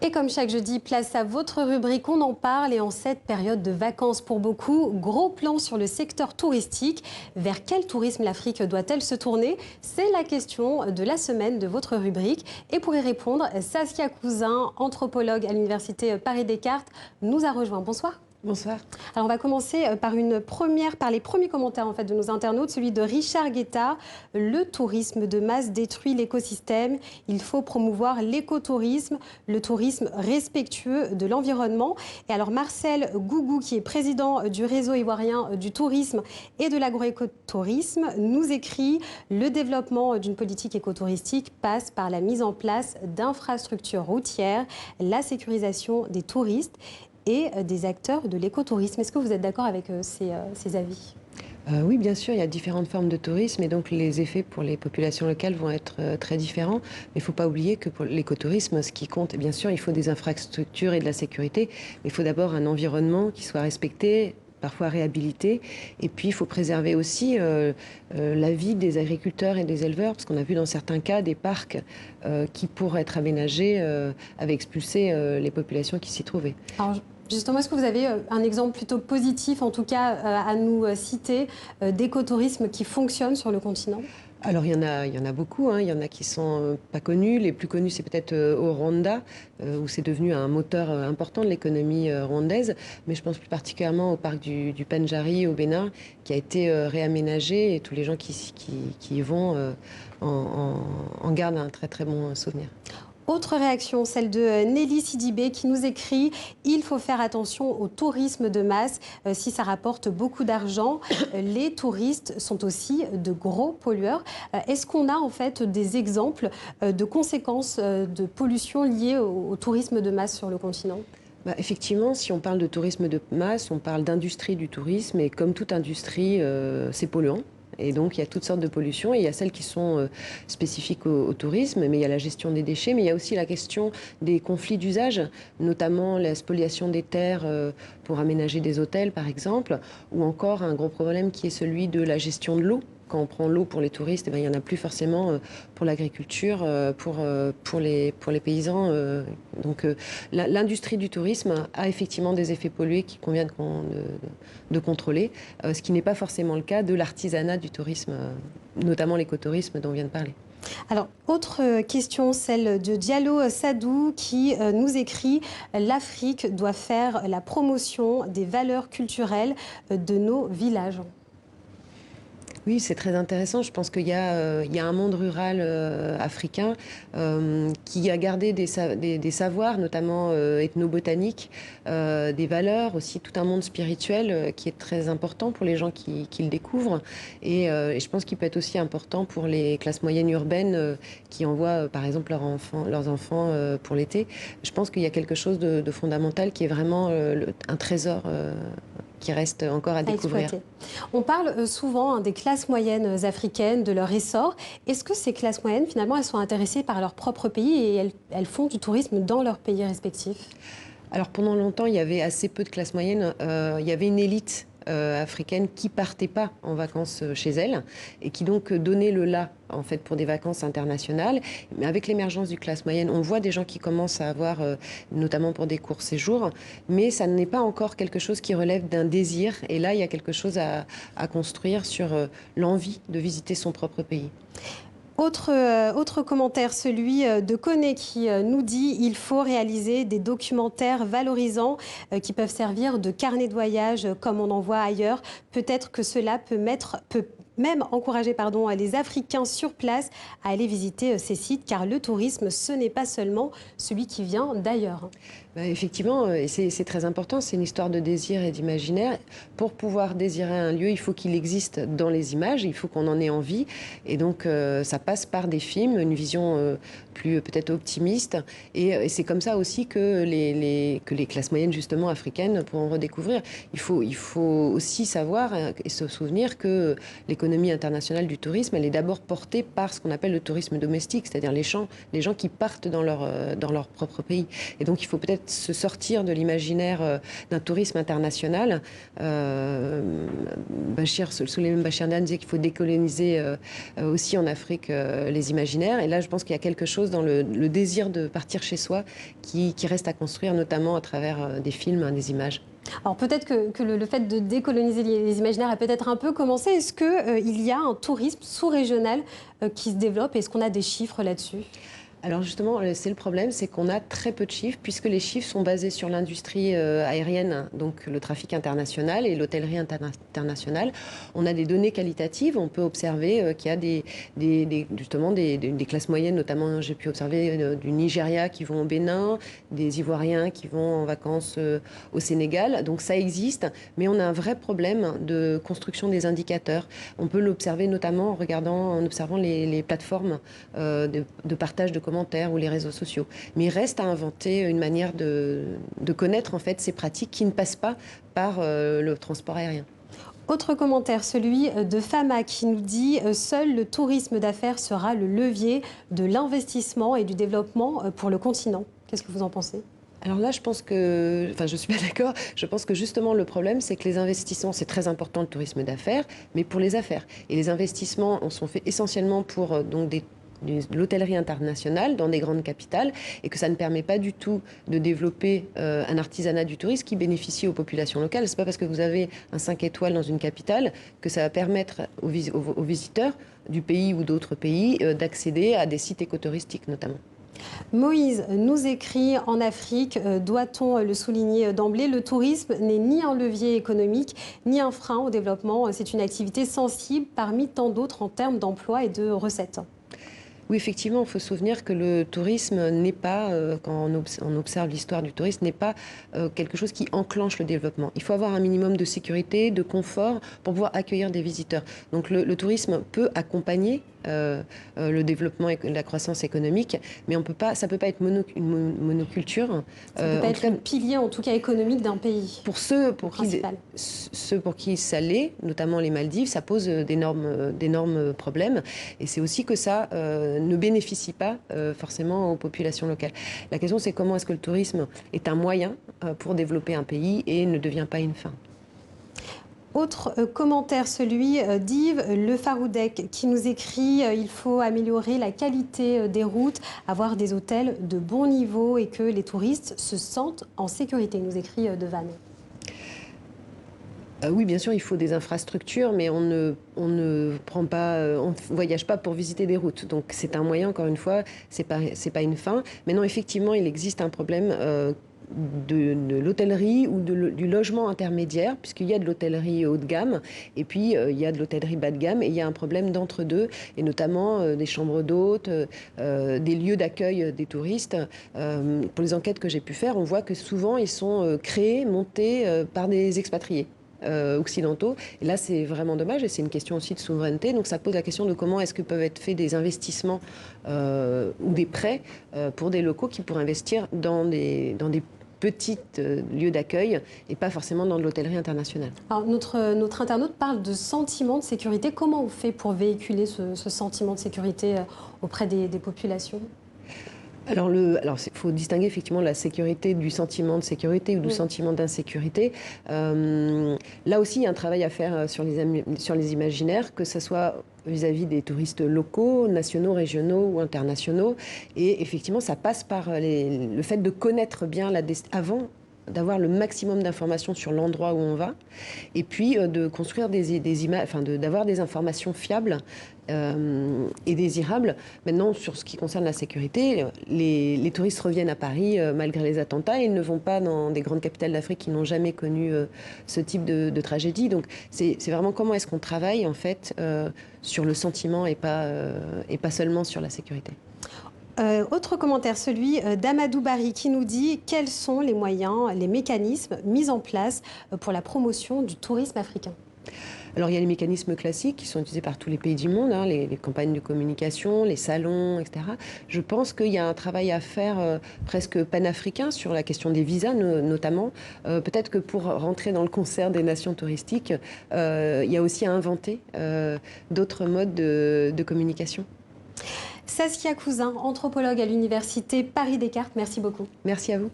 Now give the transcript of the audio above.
Et comme chaque jeudi, place à votre rubrique On en parle. Et en cette période de vacances pour beaucoup, gros plan sur le secteur touristique. Vers quel tourisme l'Afrique doit-elle se tourner? C'est la question de la semaine de votre rubrique. Et pour y répondre, Saskia Cousin, anthropologue à l'université Paris-Descartes, nous a rejoint. Bonsoir. Bonsoir. Alors on va commencer par les premiers commentaires en fait de nos internautes, celui de Richard Guetta. Le tourisme de masse détruit l'écosystème. Il faut promouvoir l'écotourisme, le tourisme respectueux de l'environnement. Et alors Marcel Gougou, qui est président du réseau ivoirien du tourisme et de l'agroécotourisme, nous écrit: le développement d'une politique écotouristique passe par la mise en place d'infrastructures routières, la sécurisation des touristes et des acteurs de l'écotourisme. Est-ce que vous êtes d'accord avec ces avis? Oui, bien sûr, il y a différentes formes de tourisme et donc les effets pour les populations locales vont être très différents. Mais il ne faut pas oublier que pour l'écotourisme, ce qui compte, bien sûr, il faut des infrastructures et de la sécurité, mais il faut d'abord un environnement qui soit respecté, parfois réhabilité. Et puis, il faut préserver aussi la vie des agriculteurs et des éleveurs, parce qu'on a vu dans certains cas des parcs qui pourraient être aménagés avaient expulsé les populations qui s'y trouvaient. Alors, justement, est-ce que vous avez un exemple plutôt positif, en tout cas, à nous citer, d'écotourisme qui fonctionne sur le continent? Alors il y en a beaucoup, hein. Il y en a qui sont pas connus. Les plus connus, c'est peut-être au Rwanda, où c'est devenu un moteur important de l'économie rwandaise. Mais je pense plus particulièrement au parc du Pendjari au Bénin, qui a été réaménagé, et tous les gens qui y vont en gardent un très très bon souvenir. Autre réaction, celle de Nelly Sidibé, qui nous écrit: il faut faire attention au tourisme de masse si ça rapporte beaucoup d'argent. Les touristes sont aussi de gros pollueurs. Est-ce qu'on a en fait des exemples de conséquences de pollution liées au tourisme de masse sur le continent? Effectivement, si on parle de tourisme de masse, on parle d'industrie du tourisme, et comme toute industrie, c'est polluant. Et donc, il y a toutes sortes de pollutions. Et il y a celles qui sont spécifiques au tourisme, mais il y a la gestion des déchets, mais il y a aussi la question des conflits d'usage, notamment la spoliation des terres pour aménager des hôtels, par exemple, ou encore un gros problème qui est celui de la gestion de l'eau. Quand on prend l'eau pour les touristes, il n'y en a plus forcément pour l'agriculture, pour les paysans. Donc l'industrie du tourisme a effectivement des effets pollués qu'il convient de contrôler, ce qui n'est pas forcément le cas de l'artisanat du tourisme, notamment l'écotourisme dont on vient de parler. Alors, autre question, celle de Diallo Sadou, qui nous écrit: l'Afrique doit faire la promotion des valeurs culturelles de nos villages. Oui, c'est très intéressant. Je pense qu'il y a un monde rural africain qui a gardé des savoirs, notamment ethnobotaniques, des valeurs, aussi tout un monde spirituel qui est très important pour les gens qui le découvrent. Et je pense qu'il peut être aussi important pour les classes moyennes urbaines qui envoient, par exemple, leurs enfants pour l'été. Je pense qu'il y a quelque chose de fondamental qui est vraiment un trésor qui reste encore à découvrir. Exploiter. On parle souvent des classes moyennes africaines, de leur essor. Est-ce que ces classes moyennes, finalement, elles sont intéressées par leur propre pays et elles font du tourisme dans leur pays respectif? Alors pendant longtemps, il y avait assez peu de classes moyennes. Il y avait une élite africaine qui partait pas en vacances chez elle et qui donc donnait le là en fait pour des vacances internationales. Mais avec l'émergence du classe moyenne, on voit des gens qui commencent à avoir, notamment pour des courts séjours, mais ça n'est pas encore quelque chose qui relève d'un désir. Et là, il y a quelque chose à construire sur l'envie de visiter son propre pays. Autre commentaire, celui de Koné, qui nous dit: il faut réaliser des documentaires valorisants qui peuvent servir de carnet de voyage comme on en voit ailleurs. Peut-être que cela peut même encourager les Africains sur place à aller visiter ces sites, car le tourisme, ce n'est pas seulement celui qui vient d'ailleurs. Effectivement, et c'est très important, c'est une histoire de désir et d'imaginaire. Pour pouvoir désirer un lieu, il faut qu'il existe dans les images, il faut qu'on en ait envie. Et donc, ça passe par des films, une vision plus peut-être optimiste. Et c'est comme ça aussi que les classes moyennes, justement, africaines pourront redécouvrir. Il faut aussi savoir et se souvenir que l'économie internationale du tourisme, elle est d'abord portée par ce qu'on appelle le tourisme domestique, c'est-à-dire les gens qui partent dans leur propre pays. Et donc, il faut peut-être se sortir de l'imaginaire d'un tourisme international. Souleymane Bachir disait qu'il faut décoloniser aussi en Afrique les imaginaires. Et là, je pense qu'il y a quelque chose dans le désir de partir chez soi qui reste à construire, notamment à travers des films, des images. Alors peut-être que le fait de décoloniser les imaginaires a peut-être un peu commencé. Est-ce qu'il y a un tourisme sous-régional qui se développe? Est-ce qu'on a des chiffres là-dessus? Alors justement, c'est le problème, c'est qu'on a très peu de chiffres, puisque les chiffres sont basés sur l'industrie aérienne, donc le trafic international et l'hôtellerie internationale. On a des données qualitatives, on peut observer qu'il y a justement des classes moyennes, notamment j'ai pu observer du Nigeria qui vont au Bénin, des Ivoiriens qui vont en vacances au Sénégal. Donc ça existe, mais on a un vrai problème de construction des indicateurs. On peut l'observer notamment en observant les plateformes de partage de commentaires ou les réseaux sociaux. Mais il reste à inventer une manière de connaître en fait ces pratiques qui ne passent pas par le transport aérien. Autre commentaire, celui de Fama qui nous dit « Seul le tourisme d'affaires sera le levier de l'investissement et du développement pour le continent ». Qu'est-ce que vous en pensez ? Alors là, je pense que, enfin, je suis pas d'accord. Je pense que justement le problème, c'est que les investissements, c'est très important le tourisme d'affaires, mais pour les affaires. Et les investissements sont faits essentiellement pour donc de l'hôtellerie internationale dans des grandes capitales, et que ça ne permet pas du tout de développer un artisanat du tourisme qui bénéficie aux populations locales. C'est pas parce que vous avez un 5 étoiles dans une capitale que ça va permettre aux visiteurs du pays ou d'autres pays d'accéder à des sites écotouristiques notamment. Moïse nous écrit « En Afrique, doit-on le souligner d'emblée, le tourisme n'est ni un levier économique, ni un frein au développement. C'est une activité sensible parmi tant d'autres en termes d'emploi et de recettes. » Oui, effectivement, il faut se souvenir que le tourisme n'est pas, quand on observe l'histoire du tourisme, n'est pas quelque chose qui enclenche le développement. Il faut avoir un minimum de sécurité, de confort pour pouvoir accueillir des visiteurs. Donc le tourisme peut accompagner le développement et la croissance économique, mais ça ne peut pas être une monoculture. Ça ne peut pas être le pilier, en tout cas économique, d'un pays. Pour ceux pour qui ça l'est, notamment les Maldives, ça pose d'énormes problèmes. Et c'est aussi que ça ne bénéficie pas forcément aux populations locales. La question, c'est comment est-ce que le tourisme est un moyen pour développer un pays et ne devient pas une fin. Autre commentaire, celui d'Yves Le Faroudek, qui nous écrit « Il faut améliorer la qualité des routes, avoir des hôtels de bon niveau et que les touristes se sentent en sécurité », nous écrit Devan. Oui, bien sûr, il faut des infrastructures, mais on ne voyage pas pour visiter des routes. Donc c'est un moyen, encore une fois, c'est pas une fin. Maintenant, effectivement, il existe un problème de l'hôtellerie ou du logement intermédiaire, puisqu'il y a de l'hôtellerie haut de gamme, et puis il y a de l'hôtellerie bas de gamme, et il y a un problème d'entre-deux, et notamment des chambres d'hôtes, des lieux d'accueil des touristes. Pour les enquêtes que j'ai pu faire, on voit que souvent ils sont créés, montés par des expatriés. Occidentaux. Et là, c'est vraiment dommage, et c'est une question aussi de souveraineté. Donc ça pose la question de comment est-ce que peuvent être faits des investissements ou des prêts pour des locaux qui pourraient investir dans des petits lieux d'accueil et pas forcément dans de l'hôtellerie internationale. Alors notre internaute parle de sentiment de sécurité. Comment on fait pour véhiculer ce sentiment de sécurité auprès des populations ? Alors, il faut distinguer effectivement la sécurité du sentiment de sécurité ou du sentiment d'insécurité. Là aussi, il y a un travail à faire sur les imaginaires, que ce soit vis-à-vis des touristes locaux, nationaux, régionaux ou internationaux. Et effectivement, ça passe par le fait de connaître bien avant d'avoir le maximum d'informations sur l'endroit où on va, et puis de construire des images, enfin d'avoir des informations fiables et désirables. Maintenant, sur ce qui concerne la sécurité, les touristes reviennent à Paris malgré les attentats, et ils ne vont pas dans des grandes capitales d'Afrique qui n'ont jamais connu ce type de tragédie. Donc c'est vraiment comment est-ce qu'on travaille en fait sur le sentiment et pas seulement sur la sécurité. Autre commentaire, celui d'Amadou Bari, qui nous dit « Quels sont les moyens, les mécanismes mis en place pour la promotion du tourisme africain ?» Alors, il y a les mécanismes classiques qui sont utilisés par tous les pays du monde, hein, les campagnes de communication, les salons, etc. Je pense qu'il y a un travail à faire presque panafricain sur la question des visas, notamment. Peut-être que pour rentrer dans le concert des nations touristiques, il y a aussi à inventer d'autres modes de communication. Saskia Cousin, anthropologue à l'université Paris Descartes, merci beaucoup. Merci à vous.